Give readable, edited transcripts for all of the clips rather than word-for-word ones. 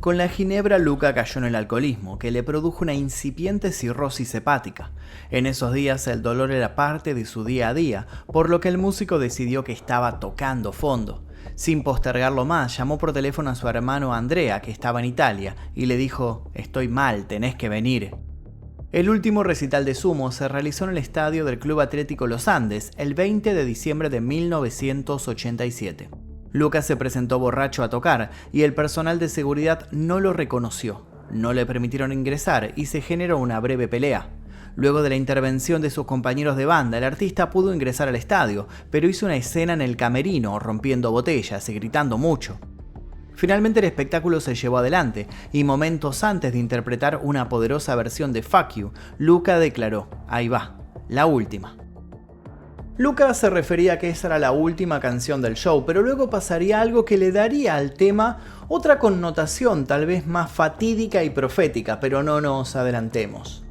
Con la ginebra, Luca cayó en el alcoholismo, que le produjo una incipiente cirrosis hepática. En esos días el dolor era parte de su día a día, por lo que el músico decidió que estaba tocando fondo. Sin postergarlo más, llamó por teléfono a su hermano Andrea, que estaba en Italia, y le dijo: «Estoy mal, tenés que venir». El último recital de Sumo se realizó en el estadio del Club Atlético Los Andes el 20 de diciembre de 1987. Luca se presentó borracho a tocar y el personal de seguridad no lo reconoció. No le permitieron ingresar y se generó una breve pelea. Luego de la intervención de sus compañeros de banda, el artista pudo ingresar al estadio, pero hizo una escena en el camerino, rompiendo botellas y gritando mucho. Finalmente el espectáculo se llevó adelante y momentos antes de interpretar una poderosa versión de Fuck You, Luca declaró: «Ahí va, la última». Luca se refería a que esa era la última canción del show, pero luego pasaría algo que le daría al tema otra connotación tal vez más fatídica y profética, pero no nos adelantemos.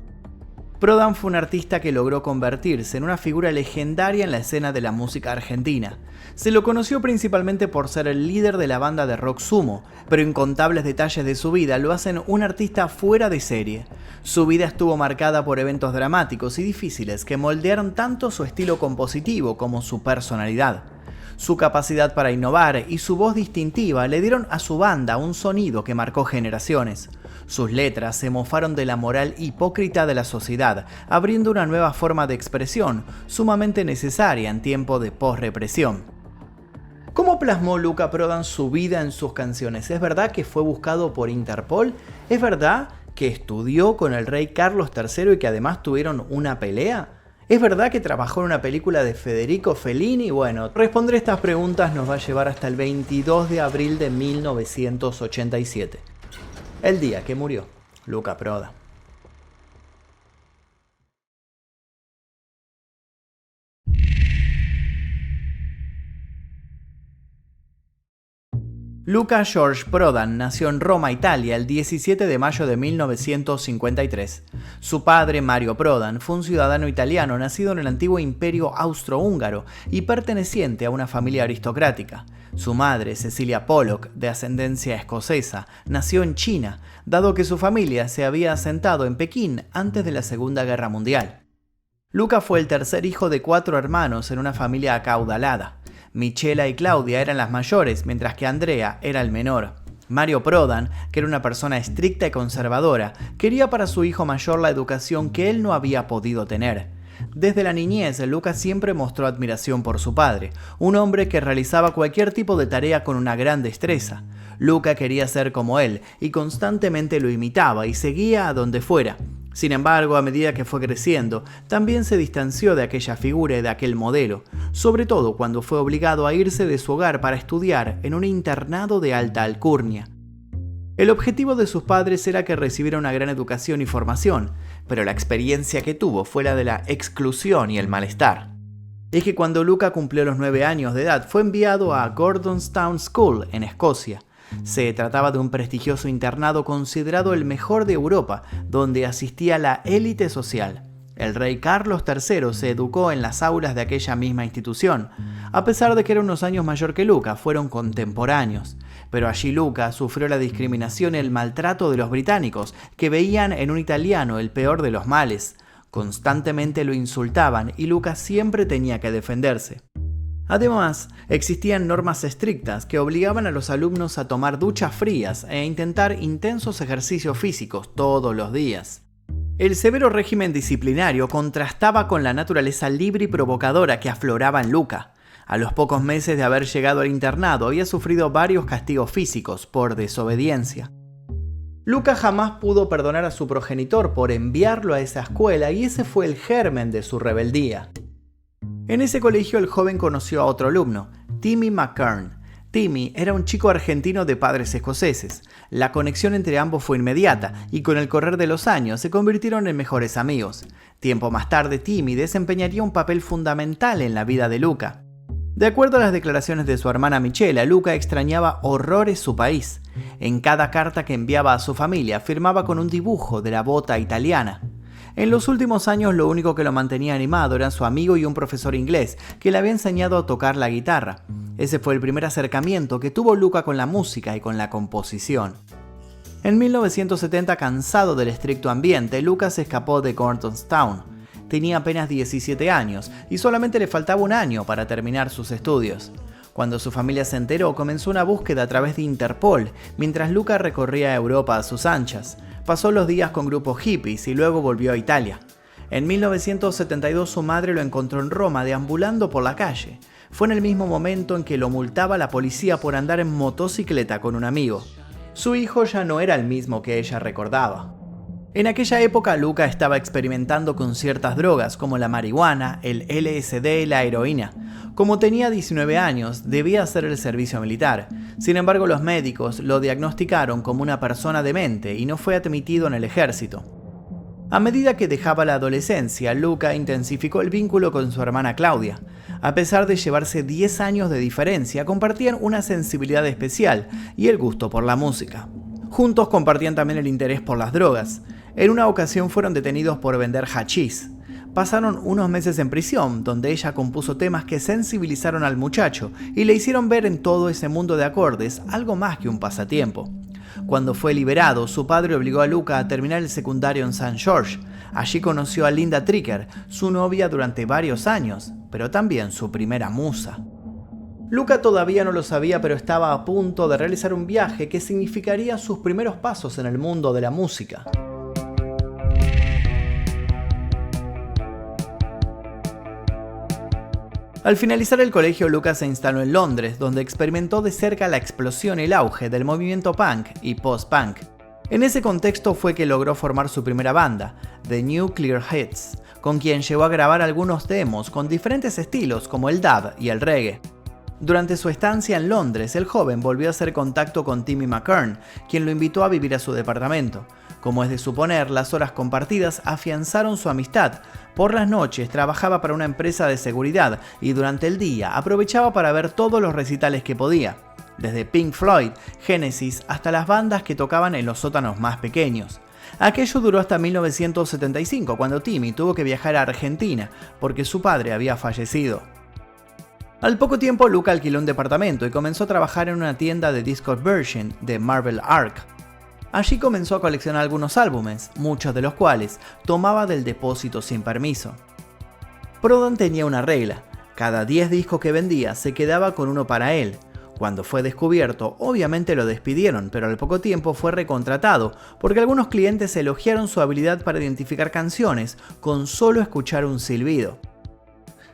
Prodan fue un artista que logró convertirse en una figura legendaria en la escena de la música argentina. Se lo conoció principalmente por ser el líder de la banda de rock Sumo, pero incontables detalles de su vida lo hacen un artista fuera de serie. Su vida estuvo marcada por eventos dramáticos y difíciles que moldearon tanto su estilo compositivo como su personalidad. Su capacidad para innovar y su voz distintiva le dieron a su banda un sonido que marcó generaciones. Sus letras se mofaron de la moral hipócrita de la sociedad, abriendo una nueva forma de expresión, sumamente necesaria en tiempo de posrepresión. ¿Cómo plasmó Luca Prodan su vida en sus canciones? ¿Es verdad que fue buscado por Interpol? ¿Es verdad que estudió con el rey Carlos III y que además tuvieron una pelea? ¿Es verdad que trabajó en una película de Federico Fellini? Bueno, responder estas preguntas nos va a llevar hasta el 22 de abril de 1987. El día que murió Luca Prodan. Luca George Prodan nació en Roma, Italia, el 17 de mayo de 1953. Su padre, Mario Prodan, fue un ciudadano italiano nacido en el antiguo imperio austrohúngaro y perteneciente a una familia aristocrática. Su madre, Cecilia Pollock, de ascendencia escocesa, nació en China, dado que su familia se había asentado en Pekín antes de la Segunda Guerra Mundial. Luca fue el tercer hijo de 4 hermanos en una familia acaudalada. Michela y Claudia eran las mayores, mientras que Andrea era el menor. Mario Prodan, que era una persona estricta y conservadora, quería para su hijo mayor la educación que él no había podido tener. Desde la niñez, Luca siempre mostró admiración por su padre, un hombre que realizaba cualquier tipo de tarea con una gran destreza. Luca quería ser como él y constantemente lo imitaba y seguía a donde fuera. Sin embargo, a medida que fue creciendo, también se distanció de aquella figura y de aquel modelo, sobre todo cuando fue obligado a irse de su hogar para estudiar en un internado de alta alcurnia. El objetivo de sus padres era que recibiera una gran educación y formación, pero la experiencia que tuvo fue la de la exclusión y el malestar. Es que cuando Luca cumplió los 9 años de edad, fue enviado a Gordonstoun School en Escocia. Se trataba de un prestigioso internado considerado el mejor de Europa, donde asistía la élite social. El rey Carlos III se educó en las aulas de aquella misma institución. A pesar de que era unos años mayor que Luca, fueron contemporáneos. Pero allí Luca sufrió la discriminación y el maltrato de los británicos, que veían en un italiano el peor de los males. Constantemente lo insultaban y Luca siempre tenía que defenderse. Además, existían normas estrictas que obligaban a los alumnos a tomar duchas frías e intentar intensos ejercicios físicos todos los días. El severo régimen disciplinario contrastaba con la naturaleza libre y provocadora que afloraba en Luca. A los pocos meses de haber llegado al internado había sufrido varios castigos físicos por desobediencia. Luca jamás pudo perdonar a su progenitor por enviarlo a esa escuela y ese fue el germen de su rebeldía. En ese colegio el joven conoció a otro alumno, Timmy McKern. Timmy era un chico argentino de padres escoceses. La conexión entre ambos fue inmediata y con el correr de los años se convirtieron en mejores amigos. Tiempo más tarde, Timmy desempeñaría un papel fundamental en la vida de Luca. De acuerdo a las declaraciones de su hermana Michela, Luca extrañaba horrores su país. En cada carta que enviaba a su familia firmaba con un dibujo de la bota italiana. En los últimos años lo único que lo mantenía animado eran su amigo y un profesor inglés que le había enseñado a tocar la guitarra. Ese fue el primer acercamiento que tuvo Luca con la música y con la composición. En 1970, cansado del estricto ambiente, Lucas escapó de Gordonstown. Tenía apenas 17 años y solamente le faltaba un año para terminar sus estudios. Cuando su familia se enteró, comenzó una búsqueda a través de Interpol, mientras Luca recorría Europa a sus anchas. Pasó los días con grupos hippies y luego volvió a Italia. En 1972 su madre lo encontró en Roma deambulando por la calle. Fue en el mismo momento en que lo multaba la policía por andar en motocicleta con un amigo. Su hijo ya no era el mismo que ella recordaba. En aquella época, Luca estaba experimentando con ciertas drogas como la marihuana, el LSD y la heroína. Como tenía 19 años, debía hacer el servicio militar. Sin embargo, los médicos lo diagnosticaron como una persona demente y no fue admitido en el ejército. A medida que dejaba la adolescencia, Luca intensificó el vínculo con su hermana Claudia. A pesar de llevarse 10 años de diferencia, compartían una sensibilidad especial y el gusto por la música. Juntos compartían también el interés por las drogas. En una ocasión fueron detenidos por vender hachís. Pasaron unos meses en prisión, donde ella compuso temas que sensibilizaron al muchacho y le hicieron ver en todo ese mundo de acordes algo más que un pasatiempo. Cuando fue liberado, su padre obligó a Luca a terminar el secundario en St. George. Allí conoció a Linda Tricker, su novia durante varios años, pero también su primera musa. Luca todavía no lo sabía, pero estaba a punto de realizar un viaje que significaría sus primeros pasos en el mundo de la música. Al finalizar el colegio, Lucas se instaló en Londres, donde experimentó de cerca la explosión y el auge del movimiento punk y post-punk. En ese contexto fue que logró formar su primera banda, The Nuclear Hits, con quien llegó a grabar algunos demos con diferentes estilos como el dub y el reggae. Durante su estancia en Londres, el joven volvió a hacer contacto con Timmy McKern, quien lo invitó a vivir a su departamento. Como es de suponer, las horas compartidas afianzaron su amistad. Por las noches trabajaba para una empresa de seguridad y durante el día aprovechaba para ver todos los recitales que podía, desde Pink Floyd, Genesis hasta las bandas que tocaban en los sótanos más pequeños. Aquello duró hasta 1975, cuando Timmy tuvo que viajar a Argentina porque su padre había fallecido. Al poco tiempo, Luca alquiló un departamento y comenzó a trabajar en una tienda de discos Virgin de Marble Ark. Allí comenzó a coleccionar algunos álbumes, muchos de los cuales tomaba del depósito sin permiso. Prodan tenía una regla: cada 10 discos que vendía se quedaba con uno para él. Cuando fue descubierto, obviamente lo despidieron, pero al poco tiempo fue recontratado porque algunos clientes elogiaron su habilidad para identificar canciones con solo escuchar un silbido.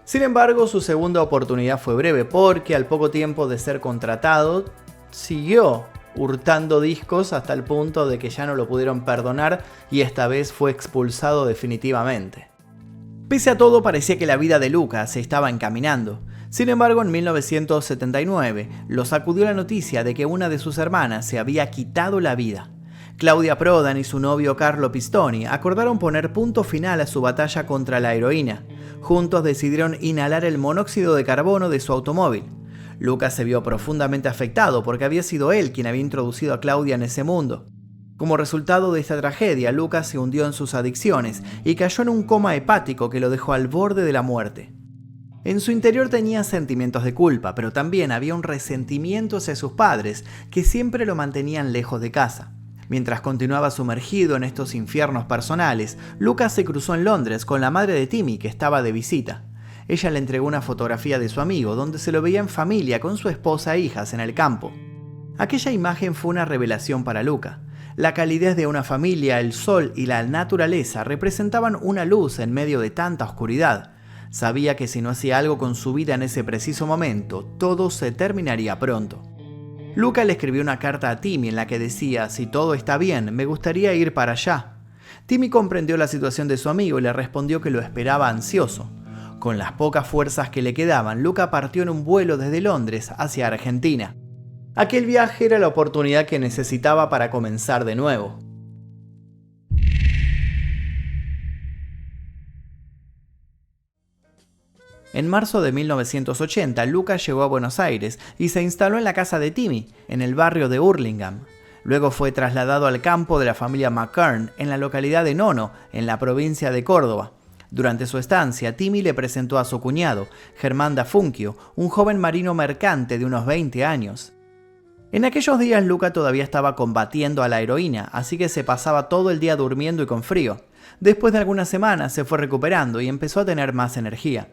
Sin embargo, su segunda oportunidad fue breve porque al poco tiempo de ser contratado, siguió hurtando discos hasta el punto de que ya no lo pudieron perdonar y esta vez fue expulsado definitivamente. Pese a todo, parecía que la vida de Luca se estaba encaminando. Sin embargo, en 1979 lo sacudió la noticia de que una de sus hermanas se había quitado la vida. Claudia Prodan y su novio Carlo Pistoni acordaron poner punto final a su batalla contra la heroína. Juntos decidieron inhalar el monóxido de carbono de su automóvil. Lucas se vio profundamente afectado porque había sido él quien había introducido a Claudia en ese mundo. Como resultado de esta tragedia, Lucas se hundió en sus adicciones y cayó en un coma hepático que lo dejó al borde de la muerte. En su interior tenía sentimientos de culpa, pero también había un resentimiento hacia sus padres que siempre lo mantenían lejos de casa. Mientras continuaba sumergido en estos infiernos personales, Lucas se cruzó en Londres con la madre de Timmy, que estaba de visita. Ella le entregó una fotografía de su amigo, donde se lo veía en familia con su esposa e hijas en el campo. Aquella imagen fue una revelación para Luca. La calidez de una familia, el sol y la naturaleza representaban una luz en medio de tanta oscuridad. Sabía que si no hacía algo con su vida en ese preciso momento, todo se terminaría pronto. Luca le escribió una carta a Timmy en la que decía: si todo está bien, me gustaría ir para allá. Timmy comprendió la situación de su amigo y le respondió que lo esperaba ansioso. Con las pocas fuerzas que le quedaban, Luca partió en un vuelo desde Londres hacia Argentina. Aquel viaje era la oportunidad que necesitaba para comenzar de nuevo. En marzo de 1980, Luca llegó a Buenos Aires y se instaló en la casa de Timmy, en el barrio de Hurlingham. Luego fue trasladado al campo de la familia McKern, en la localidad de Nono, en la provincia de Córdoba. Durante su estancia, Timmy le presentó a su cuñado, Germán da Funchio, un joven marino mercante de unos 20 años. En aquellos días Luca todavía estaba combatiendo a la heroína, así que se pasaba todo el día durmiendo y con frío. Después de algunas semanas se fue recuperando y empezó a tener más energía.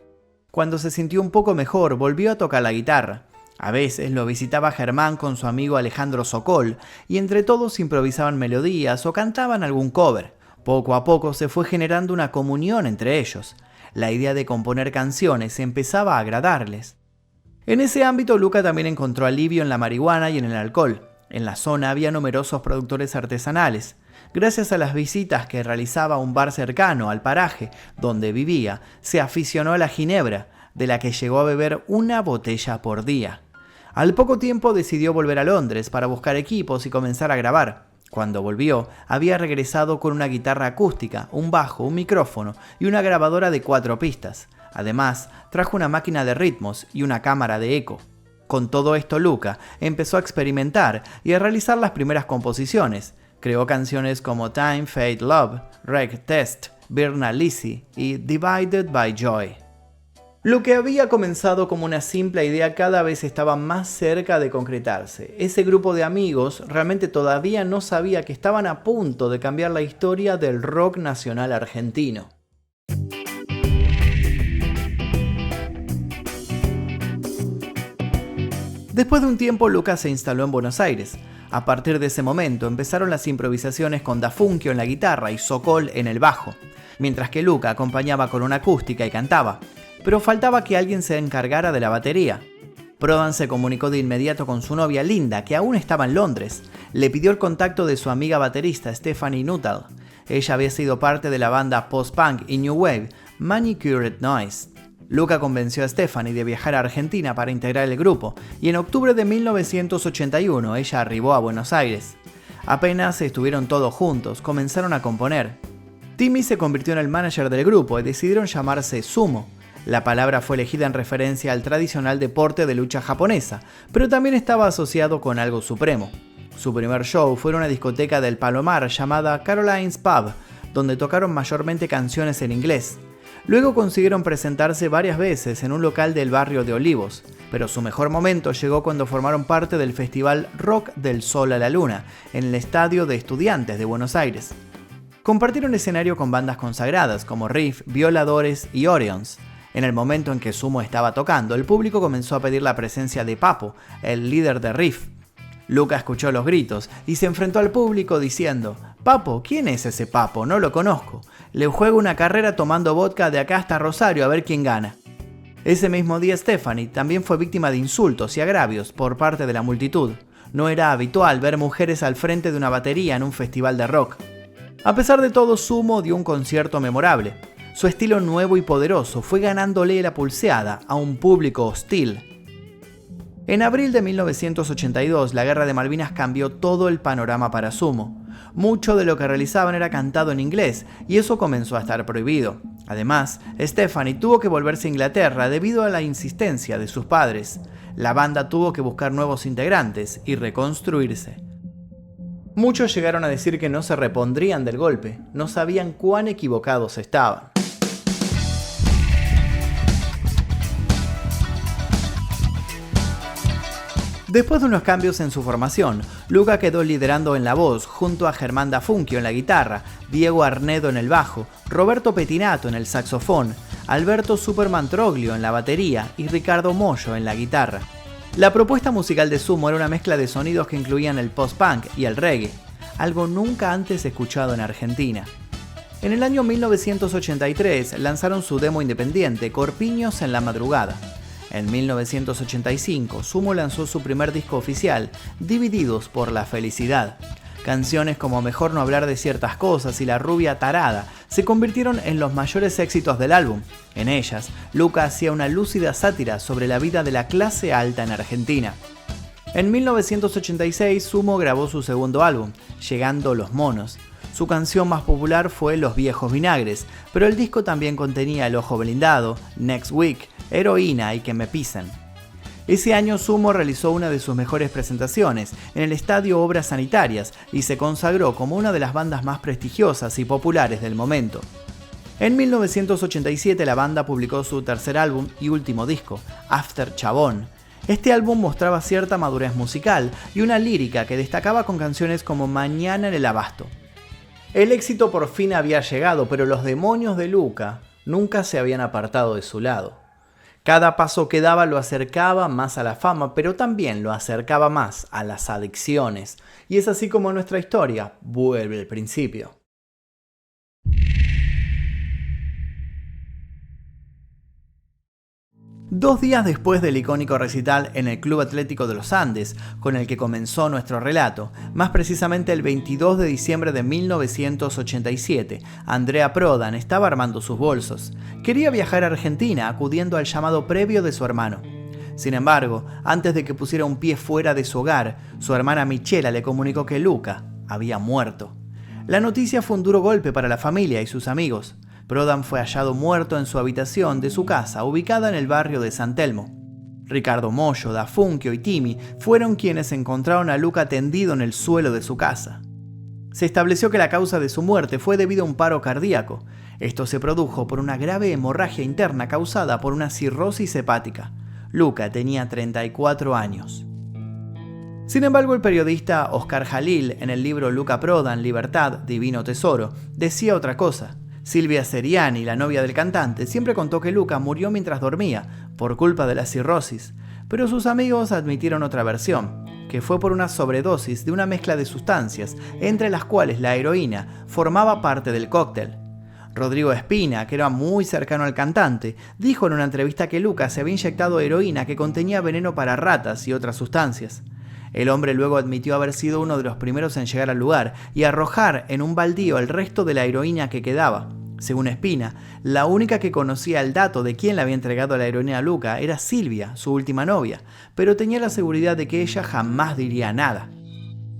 Cuando se sintió un poco mejor, volvió a tocar la guitarra. A veces lo visitaba Germán con su amigo Alejandro Sokol, y entre todos improvisaban melodías o cantaban algún cover. Poco a poco se fue generando una comunión entre ellos. La idea de componer canciones empezaba a agradarles. En ese ámbito, Luca también encontró alivio en la marihuana y en el alcohol. En la zona había numerosos productores artesanales. Gracias a las visitas que realizaba a un bar cercano al paraje donde vivía, se aficionó a la ginebra, de la que llegó a beber una botella por día. Al poco tiempo decidió volver a Londres para buscar equipos y comenzar a grabar. Cuando volvió, había regresado con una guitarra acústica, un bajo, un micrófono y una grabadora de 4 pistas. Además, trajo una máquina de ritmos y una cámara de eco. Con todo esto, Luca empezó a experimentar y a realizar las primeras composiciones. Creó canciones como Time, Fate, Love, Reg Test, Birna Lisi y Divided by Joy. Lo que había comenzado como una simple idea cada vez estaba más cerca de concretarse. Ese grupo de amigos realmente todavía no sabía que estaban a punto de cambiar la historia del rock nacional argentino. Después de un tiempo, Luca se instaló en Buenos Aires. A partir de ese momento empezaron las improvisaciones con Da Funkio en la guitarra y Sokol en el bajo, mientras que Luca acompañaba con una acústica y cantaba. Pero faltaba que alguien se encargara de la batería. Prodan se comunicó de inmediato con su novia Linda, que aún estaba en Londres. Le pidió el contacto de su amiga baterista Stephanie Nuttall. Ella había sido parte de la banda post-punk y new wave Manicured Noise. Luca convenció a Stephanie de viajar a Argentina para integrar el grupo, y en octubre de 1981 ella arribó a Buenos Aires. Apenas estuvieron todos juntos, comenzaron a componer. Timmy se convirtió en el manager del grupo y decidieron llamarse Sumo. La palabra fue elegida en referencia al tradicional deporte de lucha japonesa, pero también estaba asociado con algo supremo. Su primer show fue en una discoteca del Palomar llamada Caroline's Pub, donde tocaron mayormente canciones en inglés. Luego consiguieron presentarse varias veces en un local del barrio de Olivos, pero su mejor momento llegó cuando formaron parte del festival Rock del Sol a la Luna, en el Estadio de Estudiantes de Buenos Aires. Compartieron escenario con bandas consagradas como Riff, Violadores y Orions. En el momento en que Sumo estaba tocando, el público comenzó a pedir la presencia de Papo, el líder de Riff. Luca escuchó los gritos y se enfrentó al público diciendo: «Papo, ¿quién es ese Papo? No lo conozco. Le juego una carrera tomando vodka de acá hasta Rosario a ver quién gana». Ese mismo día Stephanie también fue víctima de insultos y agravios por parte de la multitud. No era habitual ver mujeres al frente de una batería en un festival de rock. A pesar de todo, Sumo dio un concierto memorable. Su estilo nuevo y poderoso fue ganándole la pulseada a un público hostil. En abril de 1982, la Guerra de Malvinas cambió todo el panorama para Sumo. Mucho de lo que realizaban era cantado en inglés, y eso comenzó a estar prohibido. Además, Stephanie tuvo que volverse a Inglaterra debido a la insistencia de sus padres. La banda tuvo que buscar nuevos integrantes y reconstruirse. Muchos llegaron a decir que no se repondrían del golpe, no sabían cuán equivocados estaban. Después de unos cambios en su formación, Luca quedó liderando en la voz junto a Germán Da Funkio en la guitarra, Diego Arnedo en el bajo, Roberto Pettinato en el saxofón, Alberto Superman Troglio en la batería y Ricardo Mollo en la guitarra. La propuesta musical de Sumo era una mezcla de sonidos que incluían el post-punk y el reggae, algo nunca antes escuchado en Argentina. En el año 1983 lanzaron su demo independiente, Corpiños en la Madrugada. En 1985, Sumo lanzó su primer disco oficial, Divididos por la Felicidad. Canciones como Mejor no hablar de ciertas cosas y La rubia tarada se convirtieron en los mayores éxitos del álbum. En ellas, Luca hacía una lúcida sátira sobre la vida de la clase alta en Argentina. En 1986, Sumo grabó su segundo álbum, Llegando los Monos. Su canción más popular fue Los viejos vinagres, pero el disco también contenía El ojo blindado, Next Week, Heroína y Que me pisen. Ese año Sumo realizó una de sus mejores presentaciones en el Estadio Obras Sanitarias y se consagró como una de las bandas más prestigiosas y populares del momento. En 1987 la banda publicó su tercer álbum y último disco, After Chabón. Este álbum mostraba cierta madurez musical y una lírica que destacaba con canciones como Mañana en el Abasto. El éxito por fin había llegado, pero los demonios de Luca nunca se habían apartado de su lado. Cada paso que daba lo acercaba más a la fama, pero también lo acercaba más a las adicciones. Y es así como nuestra historia vuelve al principio. Dos días después del icónico recital en el Club Atlético de los Andes, con el que comenzó nuestro relato, más precisamente el 22 de diciembre de 1987, Andrea Prodan estaba armando sus bolsos. Quería viajar a Argentina, acudiendo al llamado previo de su hermano. Sin embargo, antes de que pusiera un pie fuera de su hogar, su hermana Michela le comunicó que Luca había muerto. La noticia fue un duro golpe para la familia y sus amigos. Prodan fue hallado muerto en su habitación de su casa, ubicada en el barrio de San Telmo. Ricardo Mollo, Dafunquio y Timi fueron quienes encontraron a Luca tendido en el suelo de su casa. Se estableció que la causa de su muerte fue debido a un paro cardíaco. Esto se produjo por una grave hemorragia interna causada por una cirrosis hepática. Luca tenía 34 años. Sin embargo, el periodista Oscar Jalil, en el libro Luca Prodan, Libertad, Divino Tesoro, decía otra cosa. Silvia Seriani, la novia del cantante, siempre contó que Luca murió mientras dormía, por culpa de la cirrosis, pero sus amigos admitieron otra versión, que fue por una sobredosis de una mezcla de sustancias, entre las cuales la heroína formaba parte del cóctel. Rodrigo Espina, que era muy cercano al cantante, dijo en una entrevista que Luca se había inyectado heroína que contenía veneno para ratas y otras sustancias. El hombre luego admitió haber sido uno de los primeros en llegar al lugar y arrojar en un baldío el resto de la heroína que quedaba. Según Espina, la única que conocía el dato de quién le había entregado la heroína a Luca era Silvia, su última novia, pero tenía la seguridad de que ella jamás diría nada.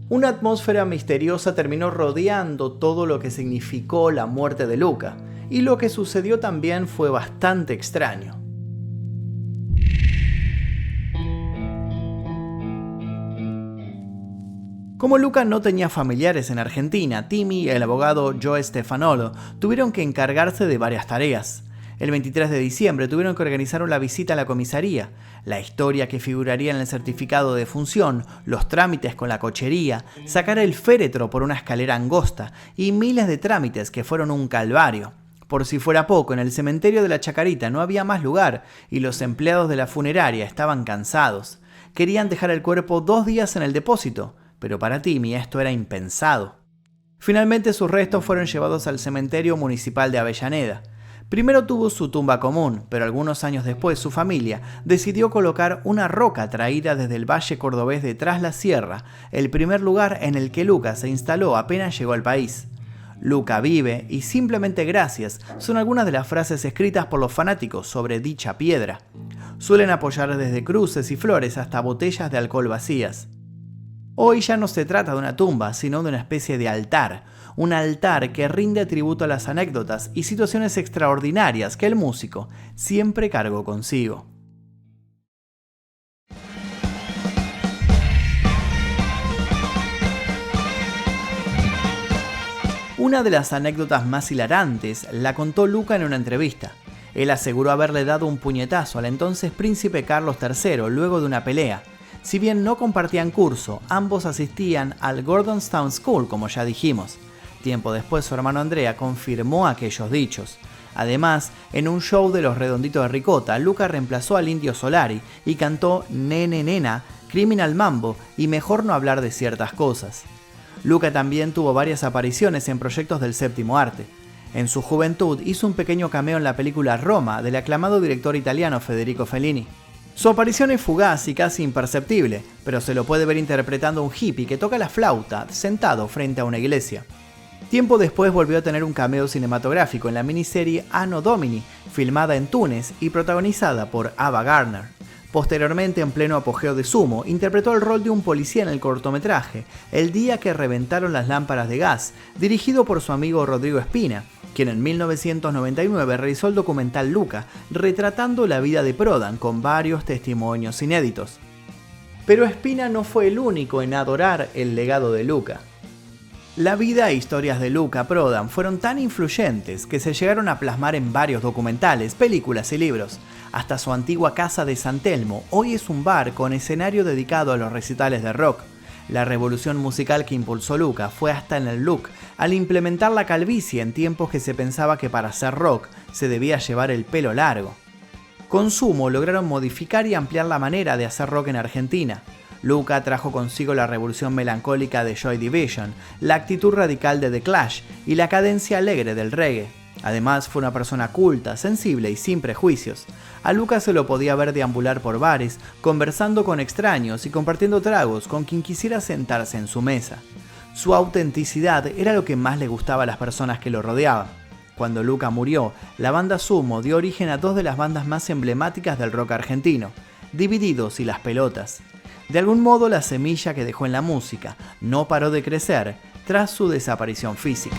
Una atmósfera misteriosa terminó rodeando todo lo que significó la muerte de Luca, y lo que sucedió también fue bastante extraño. Como Luca no tenía familiares en Argentina, Timi y el abogado Joe Stefanolo tuvieron que encargarse de varias tareas. El 23 de diciembre tuvieron que organizar una visita a la comisaría, la historia que figuraría en el certificado de defunción, los trámites con la cochería, sacar el féretro por una escalera angosta y miles de trámites que fueron un calvario. Por si fuera poco, en el cementerio de la Chacarita no había más lugar y los empleados de la funeraria estaban cansados. Querían dejar el cuerpo 2 días en el depósito, pero para Timi esto era impensado. Finalmente sus restos fueron llevados al cementerio municipal de Avellaneda. Primero tuvo su tumba común, pero algunos años después su familia decidió colocar una roca traída desde el valle cordobés de Tras la Sierra, el primer lugar en el que Luca se instaló apenas llegó al país. Luca vive y simplemente gracias son algunas de las frases escritas por los fanáticos sobre dicha piedra. Suelen apoyar desde cruces y flores hasta botellas de alcohol vacías. Hoy ya no se trata de una tumba, sino de una especie de altar. Un altar que rinde tributo a las anécdotas y situaciones extraordinarias que el músico siempre cargó consigo. Una de las anécdotas más hilarantes la contó Luca en una entrevista. Él aseguró haberle dado un puñetazo al entonces príncipe Carlos III luego de una pelea. Si bien no compartían curso, ambos asistían al Gordonstown School, como ya dijimos. Tiempo después su hermano Andrea confirmó aquellos dichos. Además, en un show de los Redonditos de Ricota, Luca reemplazó al Indio Solari y cantó Nene Nena, Criminal Mambo y Mejor no hablar de ciertas cosas. Luca también tuvo varias apariciones en proyectos del séptimo arte. En su juventud hizo un pequeño cameo en la película Roma del aclamado director italiano Federico Fellini. Su aparición es fugaz y casi imperceptible, pero se lo puede ver interpretando a un hippie que toca la flauta sentado frente a una iglesia. Tiempo después volvió a tener un cameo cinematográfico en la miniserie Anno Domini, filmada en Túnez y protagonizada por Ava Gardner. Posteriormente, en pleno apogeo de Sumo, interpretó el rol de un policía en el cortometraje El día que reventaron las lámparas de gas, dirigido por su amigo Rodrigo Espina, quien en 1999 realizó el documental Luca, retratando la vida de Prodan con varios testimonios inéditos. Pero Espina no fue el único en adorar el legado de Luca. La vida e historias de Luca Prodan fueron tan influyentes que se llegaron a plasmar en varios documentales, películas y libros. Hasta su antigua casa de San Telmo hoy es un bar con escenario dedicado a los recitales de rock. La revolución musical que impulsó Luca fue hasta en el look, al implementar la calvicie en tiempos que se pensaba que para hacer rock se debía llevar el pelo largo. Con Sumo lograron modificar y ampliar la manera de hacer rock en Argentina. Luca trajo consigo la revolución melancólica de Joy Division, la actitud radical de The Clash y la cadencia alegre del reggae. Además, fue una persona culta, sensible y sin prejuicios. A Luca se lo podía ver deambular por bares, conversando con extraños y compartiendo tragos con quien quisiera sentarse en su mesa. Su autenticidad era lo que más le gustaba a las personas que lo rodeaban. Cuando Luca murió, la banda Sumo dio origen a dos de las bandas más emblemáticas del rock argentino, Divididos y Las Pelotas. De algún modo, la semilla que dejó en la música no paró de crecer tras su desaparición física.